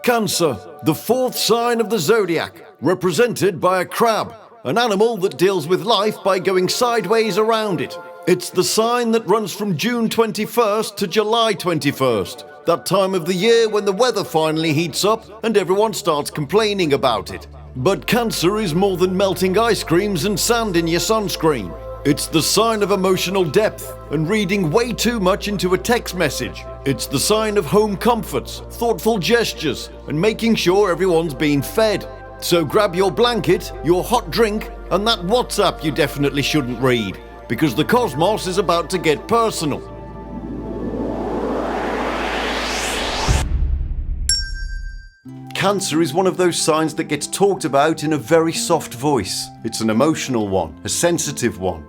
Cancer, the fourth sign of the Zodiac, represented by a crab, an animal that deals with life by going sideways around it. It's the sign that runs from June 21st to July 21st, that time of the year when the weather finally heats up and everyone starts complaining about it. But Cancer is more than melting ice creams and sand in your sunscreen. It's the sign of emotional depth and reading way too much into a text message. It's the sign of home comforts, thoughtful gestures, and making sure everyone's being fed. So grab your blanket, your hot drink, and that WhatsApp you definitely shouldn't read, because the cosmos is about to get personal. Cancer is one of those signs that gets talked about in a very soft voice. It's an emotional one, a sensitive one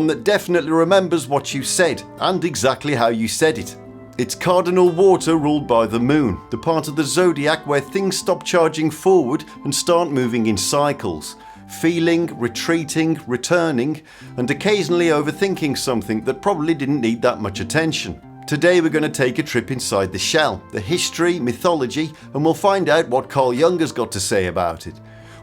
that definitely remembers what you said and exactly how you said it. It's cardinal water ruled by the moon, the part of the zodiac where things stop charging forward and start moving in cycles. Feeling, retreating, returning, and occasionally overthinking something that probably didn't need that much attention. Today we're going to take a trip inside the shell, the history, mythology, and we'll find out what Carl Jung has got to say about it.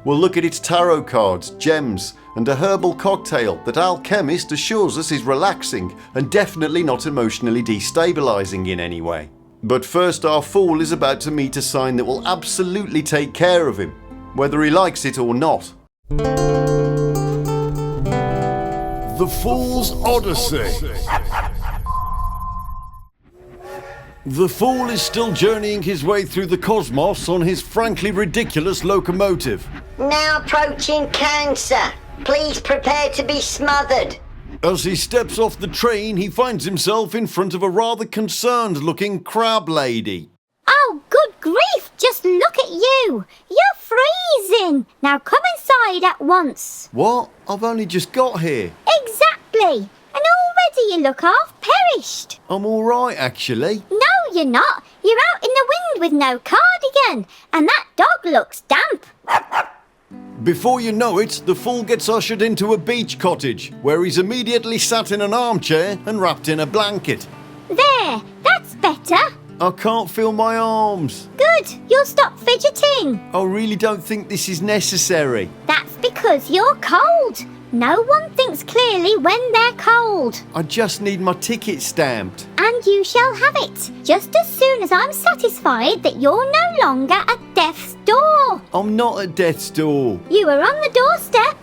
We'll look at its tarot cards, gems, and a herbal cocktail that alchemist assures us is relaxing and definitely not emotionally destabilizing in any way. But first, our fool is about to meet a sign that will absolutely take care of him, whether he likes it or not. The Fool's Odyssey. The fool is still journeying his way through the cosmos on his frankly ridiculous locomotive. Now approaching Cancer. Please prepare to be smothered. As he steps off the train, he finds himself in front of a rather concerned-looking crab lady. Oh, good grief! Just look at you! You're freezing! Now come inside at once. What? I've only just got here. Exactly! And already you look half perished. I'm alright, actually. No, you're not. You're out in the wind with no cardigan. And that dog looks damp. Before you know it, the fool gets ushered into a beach cottage, where he's immediately sat in an armchair and wrapped in a blanket. There, that's better. I can't feel my arms. Good, you'll stop fidgeting. I really don't think this is necessary. That's because you're cold. No one thinks clearly when they're cold. I just need my ticket stamped. And you shall have it, just as soon as I'm satisfied that you're no longer at death's door. I'm not at death's door. You are on the doorstep.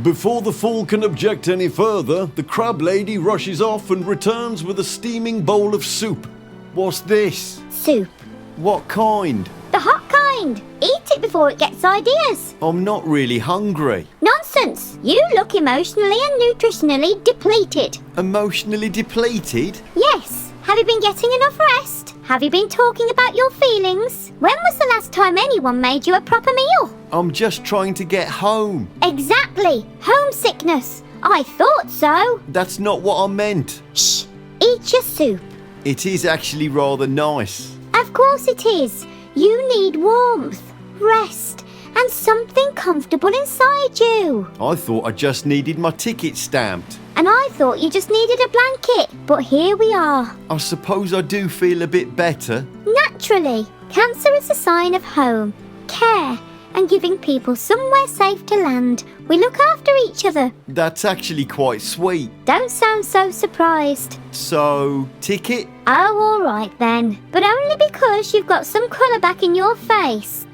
Before the fool can object any further, the crab lady rushes off and returns with a steaming bowl of soup. What's this? Soup. What kind? The hot kind. Eat it before it gets ideas. I'm not really hungry. Nonsense. You look emotionally and nutritionally depleted. Emotionally depleted? Yes. Have you been getting enough rest? Have you been talking about your feelings? When was the last time anyone made you a proper meal? I'm just trying to get home. Exactly. Homesickness. I thought so. That's not what I meant. Shh. Eat your soup. It is actually rather nice. Of course it is. You need warmth, rest, and something comfortable inside you. I thought I just needed my ticket stamped. And I thought you just needed a blanket, but here we are. I suppose I do feel a bit better. Naturally, Cancer is a sign of home, care, and giving people somewhere safe to land. We look after each other. That's actually quite sweet. Don't sound so surprised. So, ticket? Oh, all right then. But only because you've got some colour back in your face.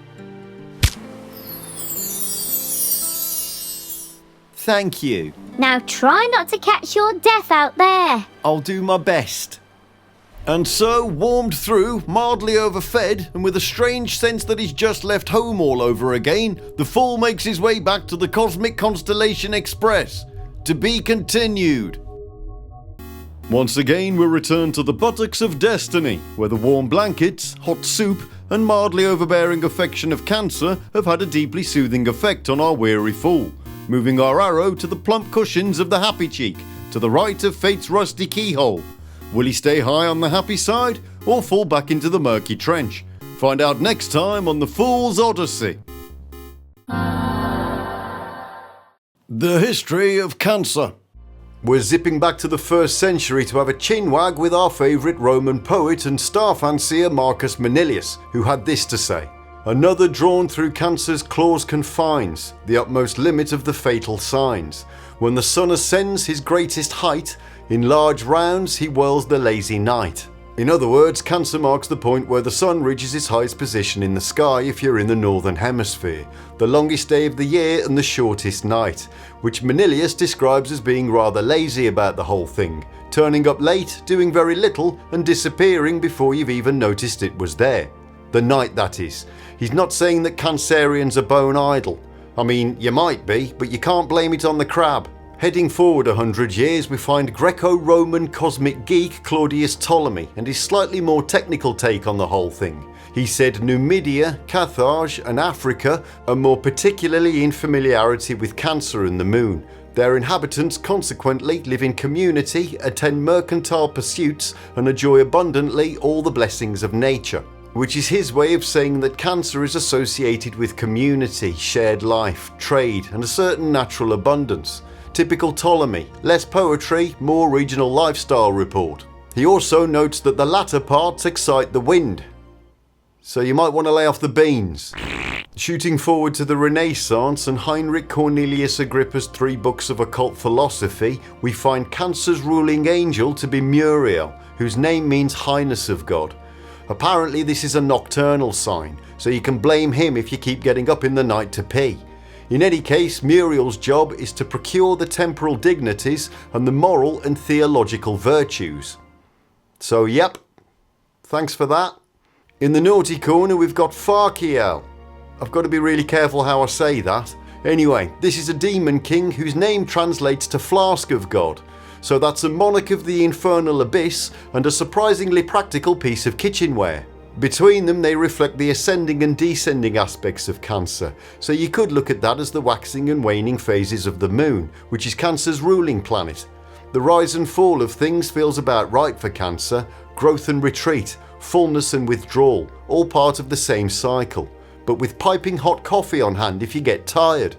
Thank you. Now try not to catch your death out there. I'll do my best. And so, warmed through, mildly overfed, and with a strange sense that he's just left home all over again, the fool makes his way back to the Cosmic Constellation Express. To be continued. Once again, we're returned to the buttocks of destiny, where the warm blankets, hot soup, and mildly overbearing affection of Cancer have had a deeply soothing effect on our weary fool, moving our arrow to the plump cushions of the happy cheek, to the right of fate's rusty keyhole. Will he stay high on the happy side, or fall back into the murky trench? Find out next time on The Fool's Odyssey. The history of Cancer. We're zipping back to the 1st century to have a chinwag with our favourite Roman poet and star fancier Marcus Manilius, who had this to say. Another drawn through Cancer's claws confines, the utmost limit of the fatal signs. When the sun ascends his greatest height, in large rounds he whirls the lazy night. In other words, Cancer marks the point where the sun reaches its highest position in the sky if you're in the northern hemisphere, the longest day of the year and the shortest night, which Manilius describes as being rather lazy about the whole thing, turning up late, doing very little and disappearing before you've even noticed it was there. The night, that is. He's not saying that Cancerians are bone idle. I mean, you might be, but you can't blame it on the crab. Heading forward 100 years, we find Greco-Roman cosmic geek Claudius Ptolemy and his slightly more technical take on the whole thing. He said Numidia, Carthage and Africa are more particularly in familiarity with Cancer and the moon. Their inhabitants consequently live in community, attend mercantile pursuits and enjoy abundantly all the blessings of nature. Which is his way of saying that Cancer is associated with community, shared life, trade and a certain natural abundance. Typical Ptolemy, less poetry, more regional lifestyle report. He also notes that the latter parts excite the wind. So you might want to lay off the beans. Shooting forward to the Renaissance and Heinrich Cornelius Agrippa's 3 books of occult philosophy, we find Cancer's ruling angel to be Muriel, whose name means Highness of God. Apparently this is a nocturnal sign, so you can blame him if you keep getting up in the night to pee. In any case, Muriel's job is to procure the temporal dignities and the moral and theological virtues. So yep, thanks for that. In the naughty corner we've got Farkiel. I've got to be really careful how I say that. Anyway, this is a demon king whose name translates to Flask of God. So that's a monarch of the infernal abyss and a surprisingly practical piece of kitchenware. Between them they reflect the ascending and descending aspects of Cancer, so you could look at that as the waxing and waning phases of the moon, which is Cancer's ruling planet. The rise and fall of things feels about right for Cancer, growth and retreat, fullness and withdrawal, all part of the same cycle, but with piping hot coffee on hand if you get tired.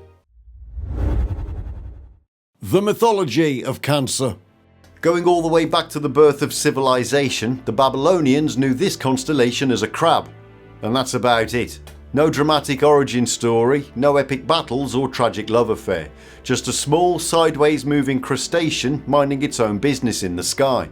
The mythology of Cancer. Going all the way back to the birth of civilization, the Babylonians knew this constellation as a crab. And that's about it. No dramatic origin story, no epic battles or tragic love affair. Just a small, sideways moving crustacean minding its own business in the sky.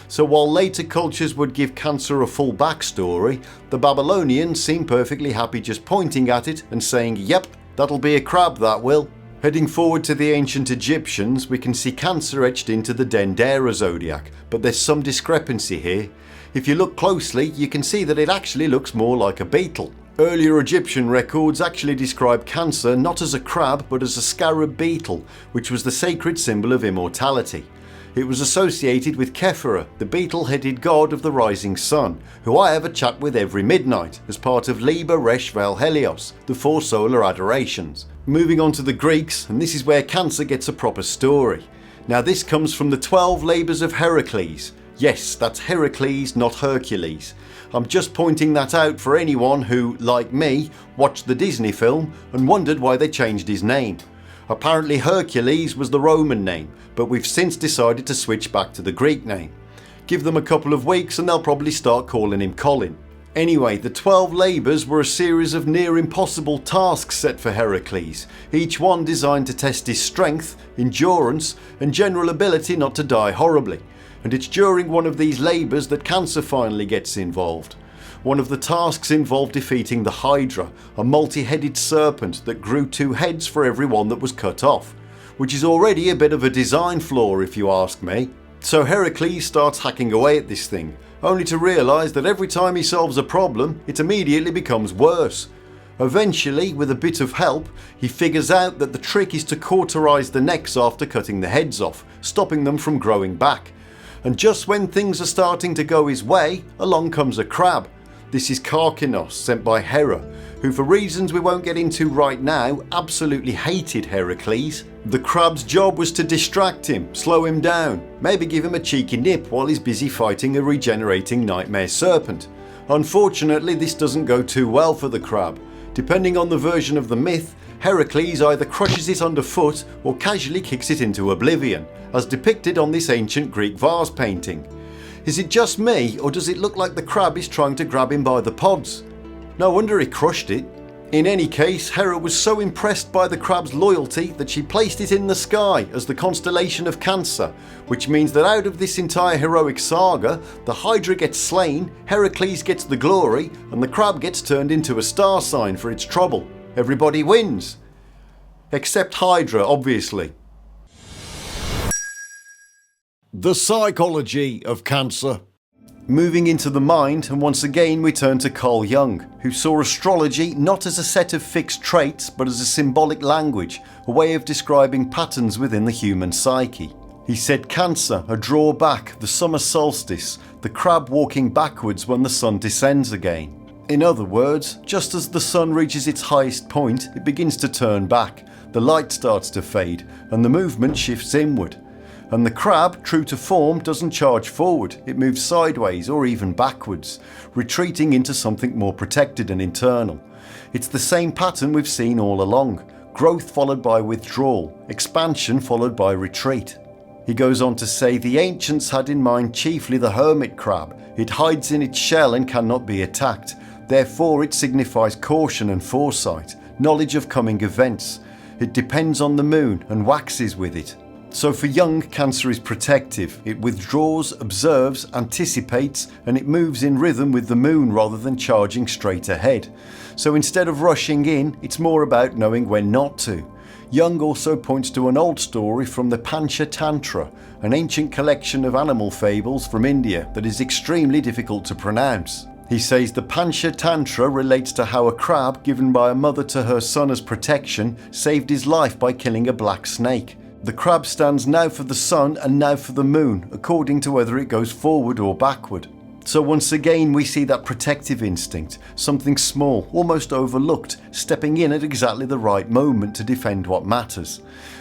So while later cultures would give Cancer a full backstory, the Babylonians seem perfectly happy just pointing at it and saying, yep, that'll be a crab, that will. Heading forward to the ancient Egyptians, we can see Cancer etched into the Dendera zodiac, but there's some discrepancy here. If you look closely, you can see that it actually looks more like a beetle. Earlier Egyptian records actually describe Cancer not as a crab but as a scarab beetle, which was the sacred symbol of immortality. It was associated with Khepera, the beetle-headed god of the rising sun, who I have a chat with every midnight as part of Liber Resh Vel Helios, the 4 solar adorations. Moving on to the Greeks, and this is where Cancer gets a proper story. Now this comes from the 12 labours of Heracles. Yes, that's Heracles, not Hercules. I'm just pointing that out for anyone who, like me, watched the Disney film and wondered why they changed his name. Apparently Hercules was the Roman name, but we've since decided to switch back to the Greek name. Give them a couple of weeks and they'll probably start calling him Colin. Anyway, the 12 labours were a series of near impossible tasks set for Heracles, each one designed to test his strength, endurance and general ability not to die horribly. And it's during one of these labours that Cancer finally gets involved. One of the tasks involved defeating the Hydra, a multi-headed serpent that grew 2 heads for every one that was cut off, which is already a bit of a design flaw if you ask me. So Heracles starts hacking away at this thing, only to realise that every time he solves a problem, it immediately becomes worse. Eventually, with a bit of help, he figures out that the trick is to cauterize the necks after cutting the heads off, stopping them from growing back. And just when things are starting to go his way, along comes a crab. This is Karkinos, sent by Hera, who for reasons we won't get into right now, absolutely hated Heracles. The crab's job was to distract him, slow him down, maybe give him a cheeky nip while he's busy fighting a regenerating nightmare serpent. Unfortunately, this doesn't go too well for the crab. Depending on the version of the myth, Heracles either crushes it underfoot or casually kicks it into oblivion, as depicted on this ancient Greek vase painting. Is it just me, or does it look like the crab is trying to grab him by the pods? No wonder he crushed it. In any case, Hera was so impressed by the crab's loyalty that she placed it in the sky as the constellation of Cancer, which means that out of this entire heroic saga, the Hydra gets slain, Heracles gets the glory, and the crab gets turned into a star sign for its trouble. Everybody wins. Except Hydra, obviously. The psychology of Cancer. Moving into the mind, and once again we turn to Carl Jung, who saw astrology not as a set of fixed traits but as a symbolic language, a way of describing patterns within the human psyche. He said Cancer, a drawback, the summer solstice, the crab walking backwards when the sun descends again. In other words, just as the sun reaches its highest point, it begins to turn back, the light starts to fade, and the movement shifts inward. And the crab, true to form, doesn't charge forward, it moves sideways or even backwards, retreating into something more protected and internal. It's the same pattern we've seen all along, growth followed by withdrawal, expansion followed by retreat. He goes on to say the ancients had in mind chiefly the hermit crab. It hides in its shell and cannot be attacked, therefore it signifies caution and foresight, knowledge of coming events. It depends on the moon and waxes with it. So for Jung, Cancer is protective. It withdraws, observes, anticipates, and it moves in rhythm with the moon rather than charging straight ahead. So instead of rushing in, it's more about knowing when not to. Jung also points to an old story from the Pancha Tantra, an ancient collection of animal fables from India that is extremely difficult to pronounce. He says the Pancha Tantra relates to how a crab given by a mother to her son as protection saved his life by killing a black snake. The crab stands now for the sun and now for the moon, according to whether it goes forward or backward. So once again we see that protective instinct, something small, almost overlooked, stepping in at exactly the right moment to defend what matters.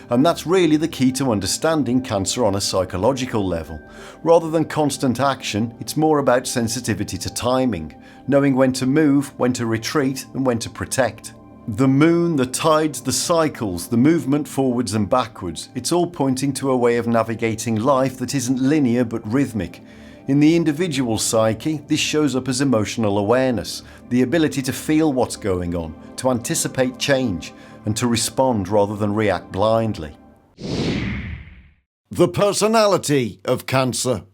And that's really the key to understanding Cancer on a psychological level. Rather than constant action, it's more about sensitivity to timing, knowing when to move, when to retreat, and when to protect. The moon, the tides, the cycles, the movement forwards and backwards, it's all pointing to a way of navigating life that isn't linear but rhythmic. In the individual psyche, this shows up as emotional awareness, the ability to feel what's going on, to anticipate change, and to respond rather than react blindly. The personality of Cancer.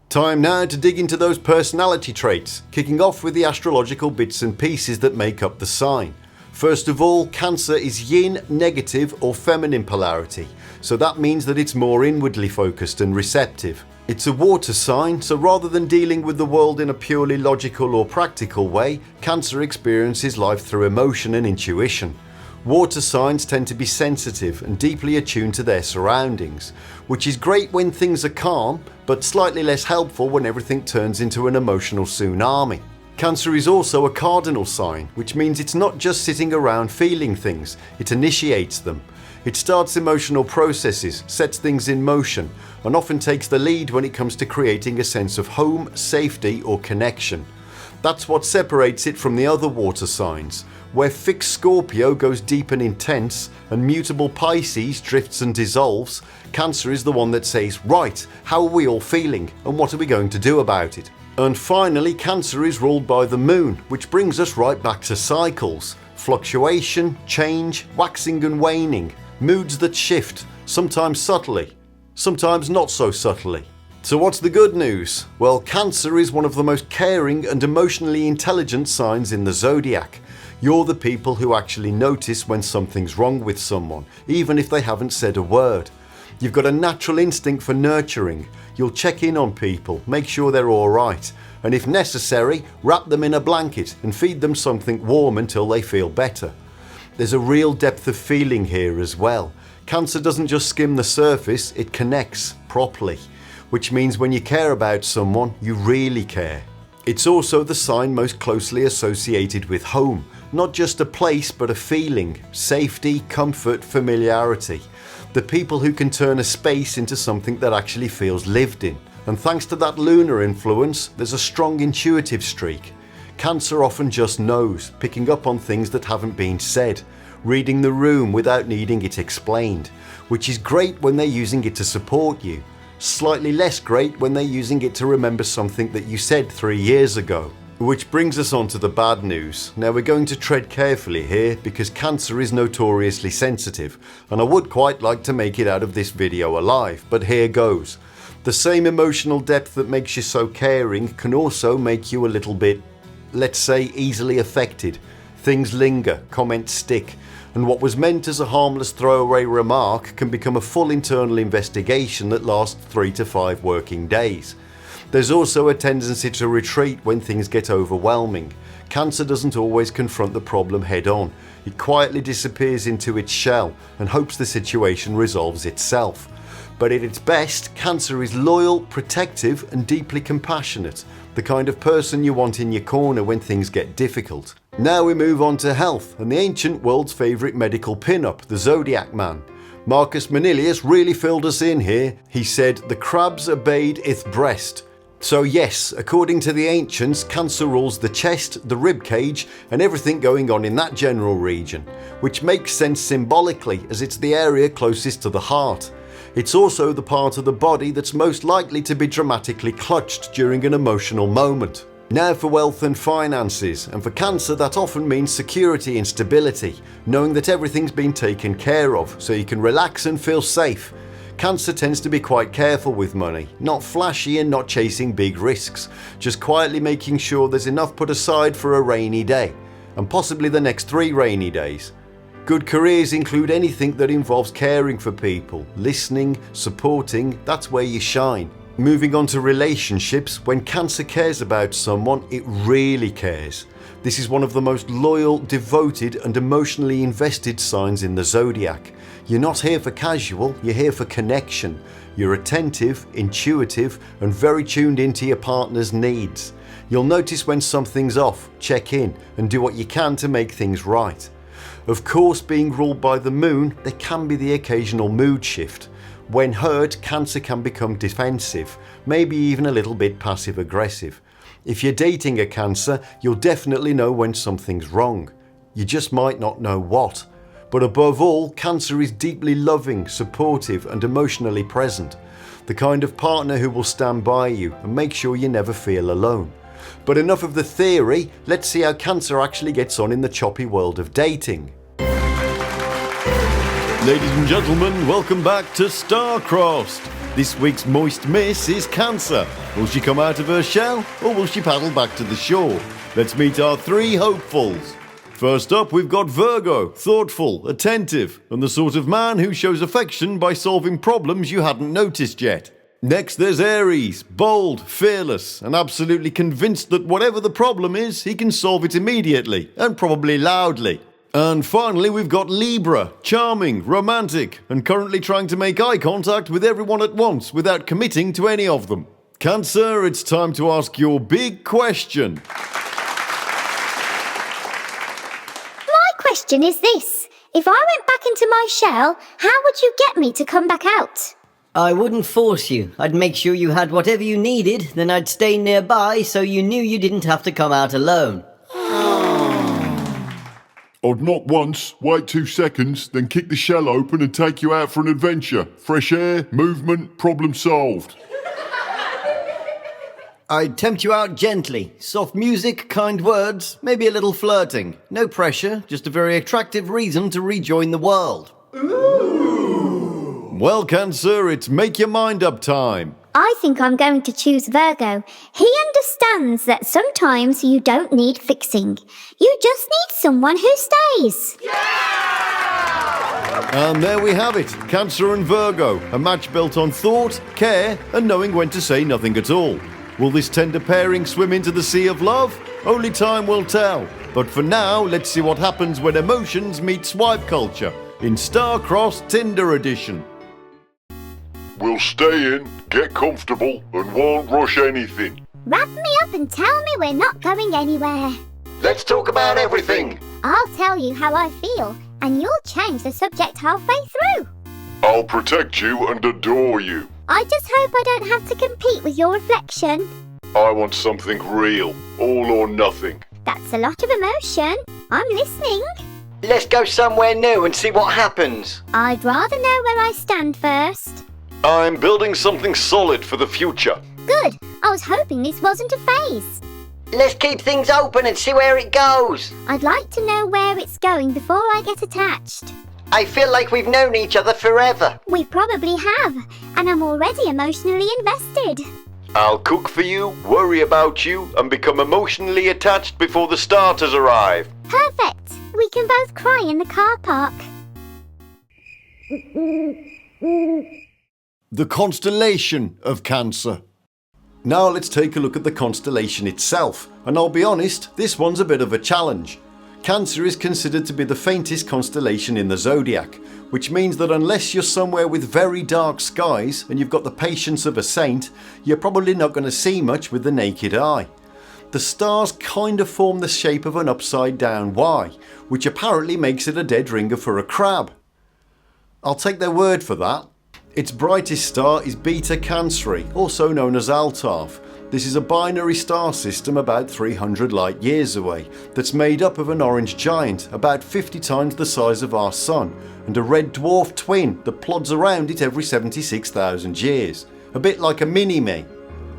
Time now to dig into those personality traits, kicking off with the astrological bits and pieces that make up the sign. First of all, Cancer is yin, negative or feminine polarity, so that means that it's more inwardly focused and receptive. It's a water sign, so rather than dealing with the world in a purely logical or practical way, Cancer experiences life through emotion and intuition. Water signs tend to be sensitive and deeply attuned to their surroundings, which is great when things are calm, but slightly less helpful when everything turns into an emotional tsunami. Cancer is also a cardinal sign, which means it's not just sitting around feeling things, it initiates them. It starts emotional processes, sets things in motion, and often takes the lead when it comes to creating a sense of home, safety, or connection. That's what separates it from the other water signs, where fixed Scorpio goes deep and intense, and mutable Pisces drifts and dissolves. Cancer is the one that says, right, how are we all feeling, and what are we going to do about it? And finally, Cancer is ruled by the moon, which brings us right back to cycles. Fluctuation, change, waxing and waning, moods that shift, sometimes subtly, sometimes not so subtly. So what's the good news? Well, Cancer is one of the most caring and emotionally intelligent signs in the Zodiac. You're the people who actually notice when something's wrong with someone, even if they haven't said a word. You've got a natural instinct for nurturing. You'll check in on people, make sure they're alright, and if necessary, wrap them in a blanket and feed them something warm until they feel better. There's a real depth of feeling here as well. Cancer doesn't just skim the surface, it connects properly, which means when you care about someone, you really care. It's also the sign most closely associated with home, not just a place but a feeling, safety, comfort, familiarity. The people who can turn a space into something that actually feels lived in. And thanks to that lunar influence, there's a strong intuitive streak. Cancer often just knows, picking up on things that haven't been said, reading the room without needing it explained, which is great when they're using it to support you. Slightly less great when they're using it to remember something that you said 3 years ago. Which brings us on to the bad news. Now we're going to tread carefully here because Cancer is notoriously sensitive, and I would quite like to make it out of this video alive, but here goes. The same emotional depth that makes you so caring can also make you a little bit, let's say, easily affected. Things linger, comments stick, and what was meant as a harmless throwaway remark can become a full internal investigation that lasts 3 to 5 working days. There's also a tendency to retreat when things get overwhelming. Cancer doesn't always confront the problem head on. It quietly disappears into its shell and hopes the situation resolves itself. But at its best, Cancer is loyal, protective and deeply compassionate, the kind of person you want in your corner when things get difficult. Now we move on to health and the ancient world's favourite medical pin-up, the Zodiac man. Marcus Manilius really filled us in here. He said, "The crabs obeyed ith breast." So yes, according to the ancients, Cancer rules the chest, the rib cage and everything going on in that general region, which makes sense symbolically as it's the area closest to the heart. It's also the part of the body that's most likely to be dramatically clutched during an emotional moment. Now for wealth and finances, and for Cancer that often means security and stability, knowing that everything's been taken care of so you can relax and feel safe. Cancer tends to be quite careful with money, not flashy and not chasing big risks, just quietly making sure there's enough put aside for a rainy day, and possibly the next 3 rainy days. Good careers include anything that involves caring for people, listening, supporting, that's where you shine. Moving on to relationships, when Cancer cares about someone, it really cares. This is one of the most loyal, devoted and emotionally invested signs in the Zodiac. You're not here for casual, you're here for connection. You're attentive, intuitive and very tuned into your partner's needs. You'll notice when something's off, check in and do what you can to make things right. Of course, being ruled by the moon, there can be the occasional mood shift. When hurt, Cancer can become defensive, maybe even a little bit passive aggressive. If you're dating a Cancer, you'll definitely know when something's wrong. You just might not know what. But above all, Cancer is deeply loving, supportive and emotionally present. The kind of partner who will stand by you and make sure you never feel alone. But enough of the theory, let's see how Cancer actually gets on in the choppy world of dating. Ladies and gentlemen, welcome back to Star-Crossed. This week's moist miss is Cancer. Will she come out of her shell or will she paddle back to the shore? Let's meet our 3 hopefuls. First up, we've got Virgo, thoughtful, attentive, and the sort of man who shows affection by solving problems you hadn't noticed yet. Next, there's Aries, bold, fearless, and absolutely convinced that whatever the problem is, he can solve it immediately, and probably loudly. And finally, we've got Libra, charming, romantic, and currently trying to make eye contact with everyone at once without committing to any of them. Cancer, it's time to ask your big question. Question is this: if I went back into my shell, how would you get me to come back out? I wouldn't force you. I'd make sure you had whatever you needed, then I'd stay nearby so you knew you didn't have to come out alone. I'd knock once, wait 2 seconds, then kick the shell open and take you out for an adventure. Fresh air, movement, problem solved. I'd tempt you out gently. Soft music, kind words, maybe a little flirting. No pressure, just a very attractive reason to rejoin the world. Ooh. Well, Cancer, it's make your mind up time. I think I'm going to choose Virgo. He understands that sometimes you don't need fixing. You just need someone who stays. And there we have it, Cancer and Virgo, a match built on thought, care and knowing when to say nothing at all. Will this tender pairing swim into the sea of love? Only time will tell. But for now, let's see what happens when emotions meet swipe culture in Star-Crossed Tinder edition. We'll stay in, get comfortable, and won't rush anything. Wrap me up and tell me we're not going anywhere. Let's talk about everything. I'll tell you how I feel, and you'll change the subject halfway through. I'll protect you and adore you. I just hope I don't have to compete with your reflection. I want something real, all or nothing. That's a lot of emotion. I'm listening. Let's go somewhere new and see what happens. I'd rather know where I stand first. I'm building something solid for the future. Good. I was hoping this wasn't a phase. Let's keep things open and see where it goes. I'd like to know where it's going before I get attached. I feel like we've known each other forever. We probably have, and I'm already emotionally invested. I'll cook for you, worry about you, and become emotionally attached before the starters arrive. Perfect. We can both cry in the car park. The constellation of Cancer. Now let's take a look at the constellation itself, and I'll be honest, this one's a bit of a challenge. Cancer is considered to be the faintest constellation in the Zodiac, which means that unless you're somewhere with very dark skies and you've got the patience of a saint, you're probably not going to see much with the naked eye. The stars kind of form the shape of an upside down Y, which apparently makes it a dead ringer for a crab. I'll take their word for that. Its brightest star is Beta Canceri, also known as Altarf. This is a binary star system about 300 light years away that's made up of an orange giant about 50 times the size of our Sun and a red dwarf twin that plods around it every 76,000 years. A bit like a mini-me.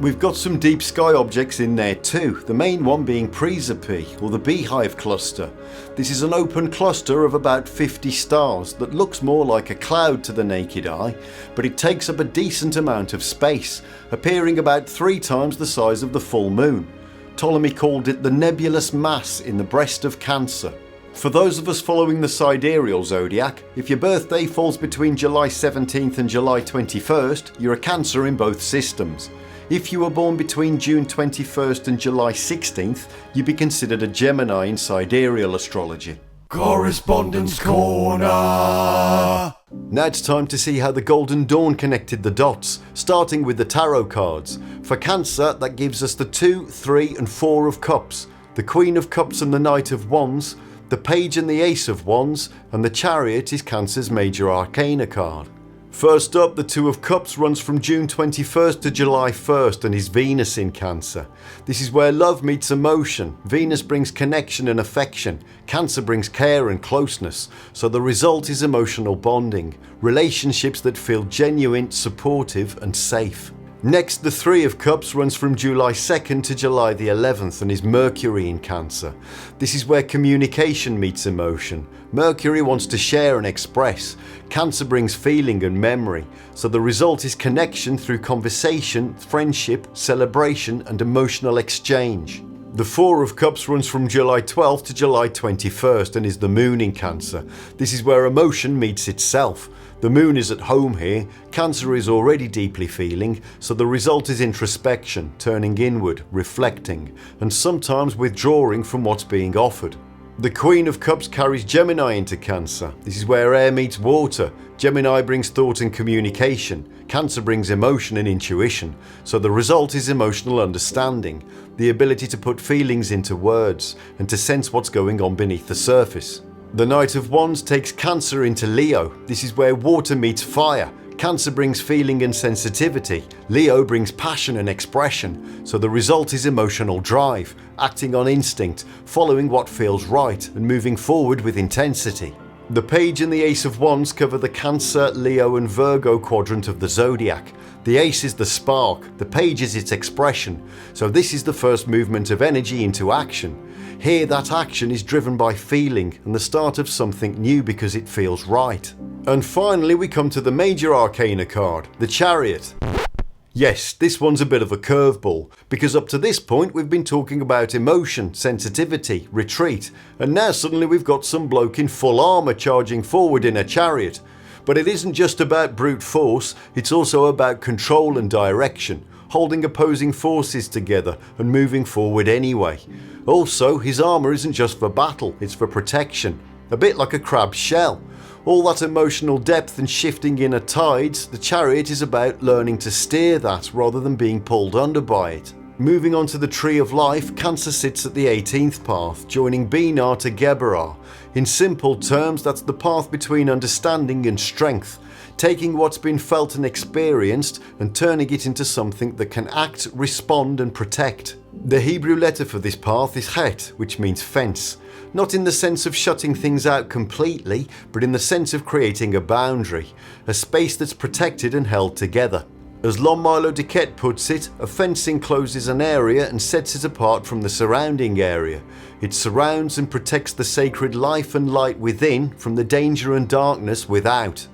We've got some deep sky objects in there too, the main one being Pixabay, or the Beehive Cluster. This is an open cluster of about 50 stars that looks more like a cloud to the naked eye, but it takes up a decent amount of space, appearing about 3 times the size of the full moon. Ptolemy called it the nebulous mass in the breast of Cancer. For those of us following the sidereal zodiac, if your birthday falls between July 17th and July 21st, you're a Cancer in both systems. If you were born between June 21st and July 16th, you'd be considered a Gemini in sidereal astrology. Korrespondence Corner! Now it's time to see how the Golden Dawn connected the dots, starting with the tarot cards. For Cancer, that gives us the 2, 3 and 4 of Cups, the Queen of Cups and the Knight of Wands, the Page and the Ace of Wands, and the Chariot is Cancer's major arcana card. First up, the 2 of Cups runs from June 21st to July 1st and is Venus in Cancer. This is where love meets emotion. Venus brings connection and affection. Cancer brings care and closeness. So the result is emotional bonding. Relationships that feel genuine, supportive and safe. Next, the 3 of Cups runs from July 2nd to July the 11th and is Mercury in Cancer. This is where communication meets emotion. Mercury wants to share and express. Cancer brings feeling and memory. So the result is connection through conversation, friendship, celebration and emotional exchange. The 4 of Cups runs from July 12th to July 21st and is the Moon in Cancer. This is where emotion meets itself. The Moon is at home here, Cancer is already deeply feeling, so the result is introspection, turning inward, reflecting, and sometimes withdrawing from what's being offered. The Queen of Cups carries Gemini into Cancer. This is where air meets water. Gemini brings thought and communication. Cancer brings emotion and intuition. So the result is emotional understanding, the ability to put feelings into words and to sense what's going on beneath the surface. The Knight of Wands takes Cancer into Leo. This is where water meets fire. Cancer brings feeling and sensitivity. Leo brings passion and expression. So the result is emotional drive, acting on instinct, following what feels right and moving forward with intensity. The Page and the Ace of Wands cover the Cancer, Leo and Virgo quadrant of the Zodiac. The Ace is the spark, the Page is its expression. So this is the first movement of energy into action. Here that action is driven by feeling and the start of something new because it feels right. And finally we come to the major arcana card, the Chariot. Yes, this one's a bit of a curveball, because up to this point we've been talking about emotion, sensitivity, retreat, and now suddenly we've got some bloke in full armour charging forward in a chariot. But it isn't just about brute force, it's also about control and direction, holding opposing forces together and moving forward anyway. Also, his armour isn't just for battle, it's for protection, a bit like a crab's shell. All that emotional depth and shifting inner tides, the Chariot is about learning to steer that rather than being pulled under by it. Moving on to the Tree of Life, Cancer sits at the 18th path, joining Binah to Geberah. In simple terms, that's the path between understanding and strength, taking what's been felt and experienced and turning it into something that can act, respond and protect. The Hebrew letter for this path is Het, which means fence. Not in the sense of shutting things out completely, but in the sense of creating a boundary, a space that's protected and held together. As Lon Milo Duquette puts it, a fence encloses an area and sets it apart from the surrounding area. It surrounds and protects the sacred life and light within from the danger and darkness without.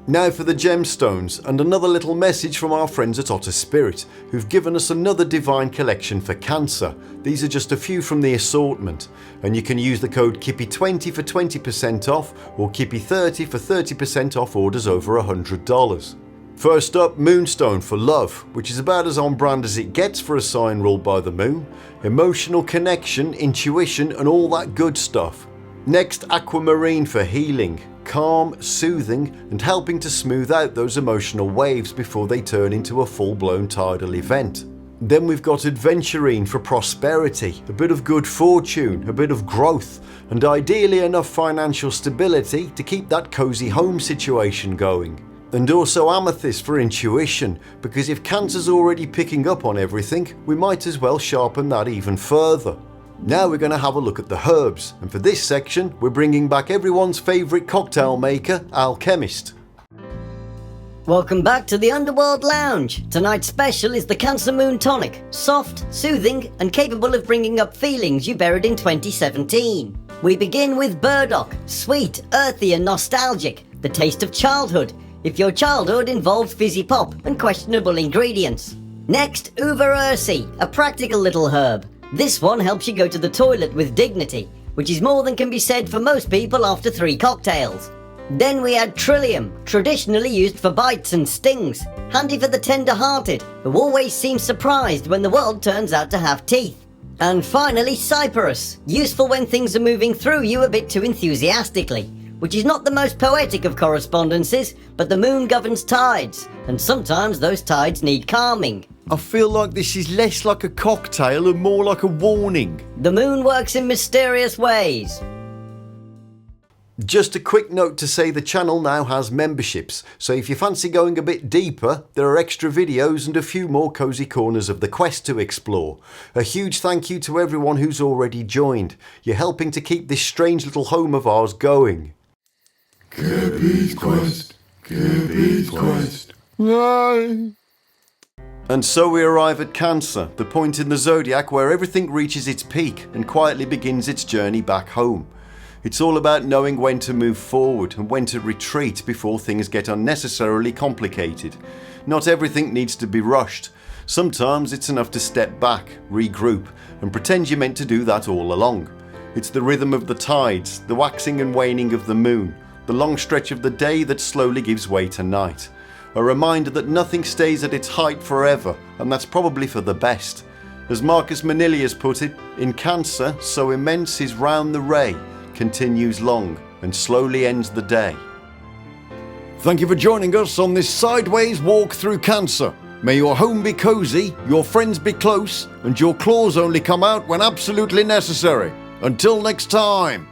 Now for the gemstones, and another little message from our friends at Otter Spirit, who've given us another divine collection for Cancer. These are just a few from the assortment, and you can use the code KIPPY20 for 20% off, or KIPPY30 for 30% off orders over $100. First up, Moonstone for love, which is about as on brand as it gets for a sign ruled by the moon. Emotional connection, intuition and all that good stuff. Next, Aquamarine for healing. Calm, soothing and helping to smooth out those emotional waves before they turn into a full-blown tidal event. Then we've got Adventurine for prosperity, a bit of good fortune, a bit of growth and ideally enough financial stability to keep that cozy home situation going. And also Amethyst for intuition, because if Cancer's already picking up on everything, we might as well sharpen that even further. Now we're going to have a look at the herbs, and for this section we're bringing back everyone's favourite cocktail maker, Alchemist. Welcome back to the Underworld Lounge. Tonight's special is the Cancer Moon Tonic, soft, soothing and capable of bringing up feelings you buried in 2017. We begin with Burdock, sweet, earthy and nostalgic, the taste of childhood, if your childhood involved fizzy pop and questionable ingredients. Next, Uva Ursi, a practical little herb. This one helps you go to the toilet with dignity, which is more than can be said for most people after 3 cocktails. Then we add Trillium, traditionally used for bites and stings, handy for the tender-hearted, who always seem surprised when the world turns out to have teeth. And finally CYPERUS, useful when things are moving through you a bit too enthusiastically, which is not the most poetic of correspondences, but the moon governs tides, and sometimes those tides need calming. I feel like this is less like a cocktail and more like a warning. The moon works in mysterious ways. Just a quick note to say the channel now has memberships, so if you fancy going a bit deeper, there are extra videos and a few more cozy corners of the quest to explore. A huge thank you to everyone who's already joined. You're helping to keep this strange little home of ours going. Kippy's Quest, Kippy's Quest. No. And so we arrive at Cancer, the point in the Zodiac where everything reaches its peak and quietly begins its journey back home. It's all about knowing when to move forward and when to retreat before things get unnecessarily complicated. Not everything needs to be rushed. Sometimes it's enough to step back, regroup, and pretend you meant to do that all along. It's the rhythm of the tides, the waxing and waning of the moon, the long stretch of the day that slowly gives way to night. A reminder that nothing stays at its height forever, and that's probably for the best. As Marcus Manilius put it, in Cancer, so immense is round the ray, continues long, and slowly ends the day. Thank you for joining us on this sideways walk through Cancer. May your home be cozy, your friends be close, and your claws only come out when absolutely necessary. Until next time.